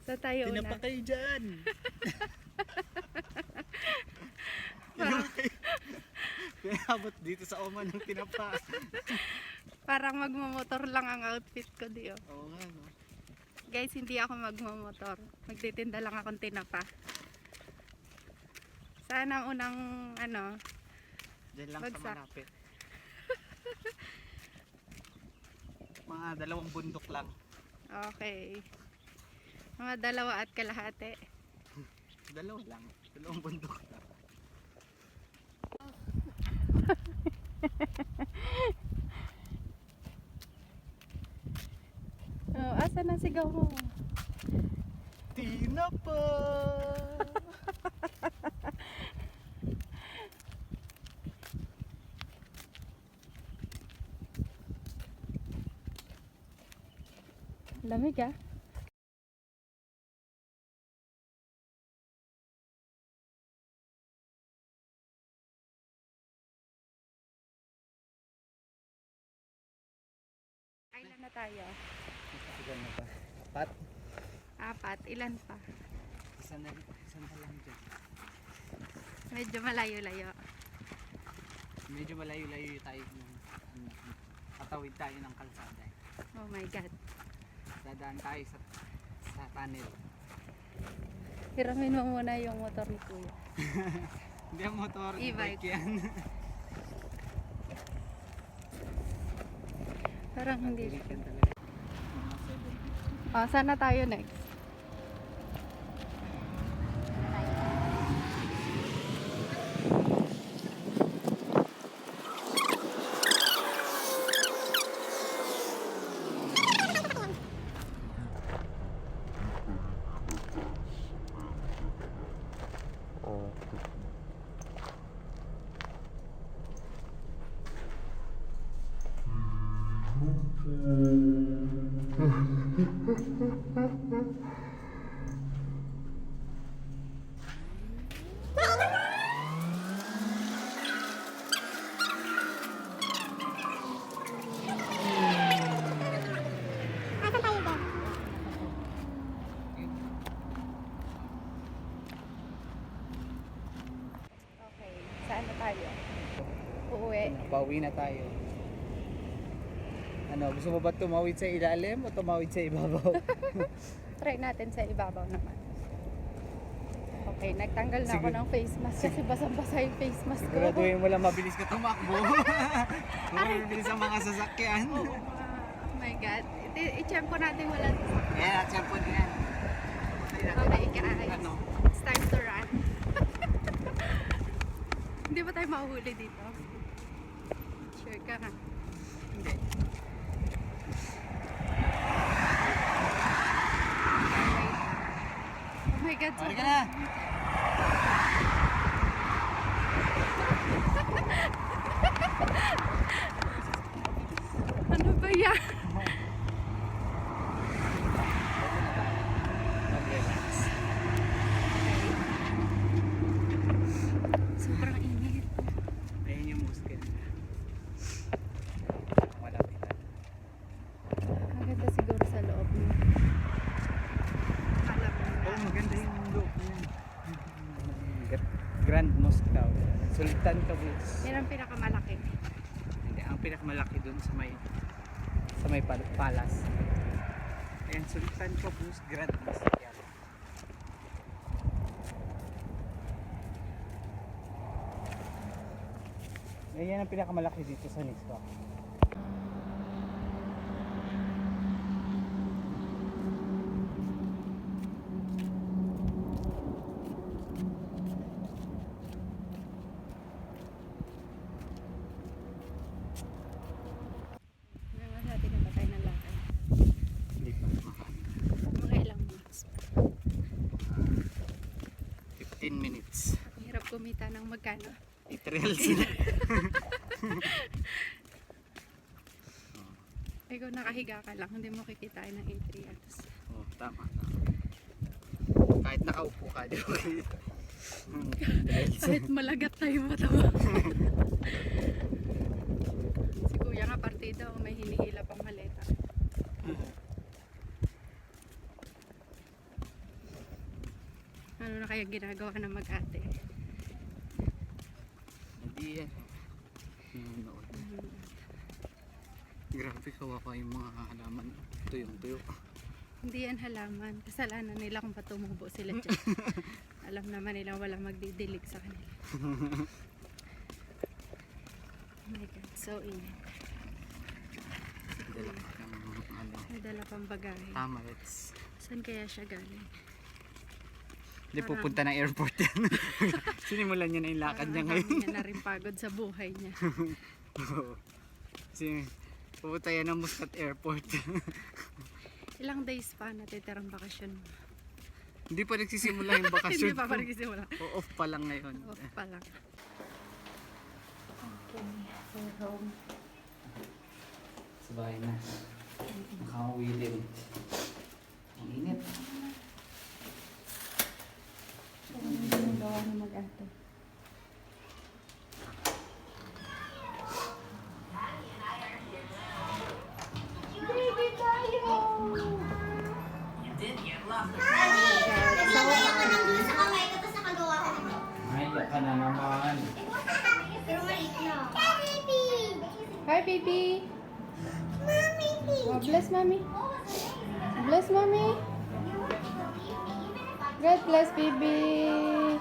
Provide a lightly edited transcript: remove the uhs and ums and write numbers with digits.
Sa tayo una. Tinapa kayo dyan. Kaya abot dito sa Oman ng tinapa. Parang magmamotor lang ang outfit ko di oh. Oo nga no. Guys, hindi ako magmamotor. Magtitinda lang akong tinapa. Sana ang unang ano, Diyan lang bagsak. sa malapit. Mga 2 bundok lang. Okay. Mga 2 at kalahati. 2 lang. 2 bundok lang. Oh, asa na sigaw mo? Tinapa! Lamig ah. Ilan na tayo? Ilan na ba? 4. Ilan pa? Isa na lang dyan. Medyo malayo-layo. Medyo malayo-layo tayo ng patawid tayo ng kalsada. Oh my God. Dadaan tayo sa tunnel. Hiramin mo muna yung motor ni Kuya. Hindi ang motor, E-bike. e-bike yan. Parang hindi. Yan talaga. Oh, saan na tayo next? Okay, saan na tayo? Uuwi. Pauwi na tayo. Ano, gusto mo ba tumawid sa ilalim o tumawid sa ibabaw? Try natin sa ibabaw naman. Okay, nagtanggal na ako Siguro- ng face mask kasi basang-basa yung face mask ko. Siguraduhin mo lang mabilis ka tumakbo. Mabilis ang mga sasakyan. Oh my God. I-champo natin wala. Yan, at siyempre na yan. Okay, guys. Ano? It's time to run. Hindi ba tayo mahuhuli dito? Sure ka ha? Hindi. Oh my God. Balik ka na! Ano ba yan? Mag-relax. Sobrang init. Ayan yung musket. Malapit na. Ang ganda siguro sa loob mo. Alam mo na. Oo, maganda yung loob niya. Grand Mosque daw. Sultan Qaboos. Yan ang pinakamalaki. Hindi, ang pinakamalaki dun sa may palace. Ayan, Sultan Qaboos Grand Mosque yan. Ayan ang pinakamalaki dito sa Niswa. Ngayon natin na patay ng lakad. Hindi pa. Mga ilang minutes. 15 minutes. Ang hirap kumita ng magkano. Trails na. Ikaw nakahiga ka lang, hindi mo kikitain ng atrials. Oh, tama. Kahit nakaupo ka, di ba? Kahit malagat tayo matawa. Si kuya nga partido, may hinihila pang maleta. kaya ginagawa ng mag-ate. Hindi yan. Nanonood. Grabe, kawawa yung mga halaman. Tuyong-tuyo. Hindi yan halaman. Kasalanan nila kung ba't tumubo sila dyan. Alam naman nila walang magdidilig sa kanila. Oh my God, so init. Dala pa ng ano, May dala pang bagahe. tamarets. Saan kaya siya galing? Hindi Parang- pupunta ng airport yan. Sinimulan niya na yung lakad niya Parang ngayon. ang dami niya na rin pagod sa buhay niya. Oo. Kasi pupunta yan ng Muscat Airport. Ilang days pa natitirang bakasyon mo? Hindi pa nagsisimula yung bakasyon Hindi pa ko. parang simula. O, off pa lang ngayon. Off pa lang. Okay, we're home. Sa bahay na. Nakauwi din. Ang init. So, ano yung ginagawa ng mag-ate? Ay, ka na naman. Hi, baby! Oh, bless mommy. Bless mommy. God bless, baby.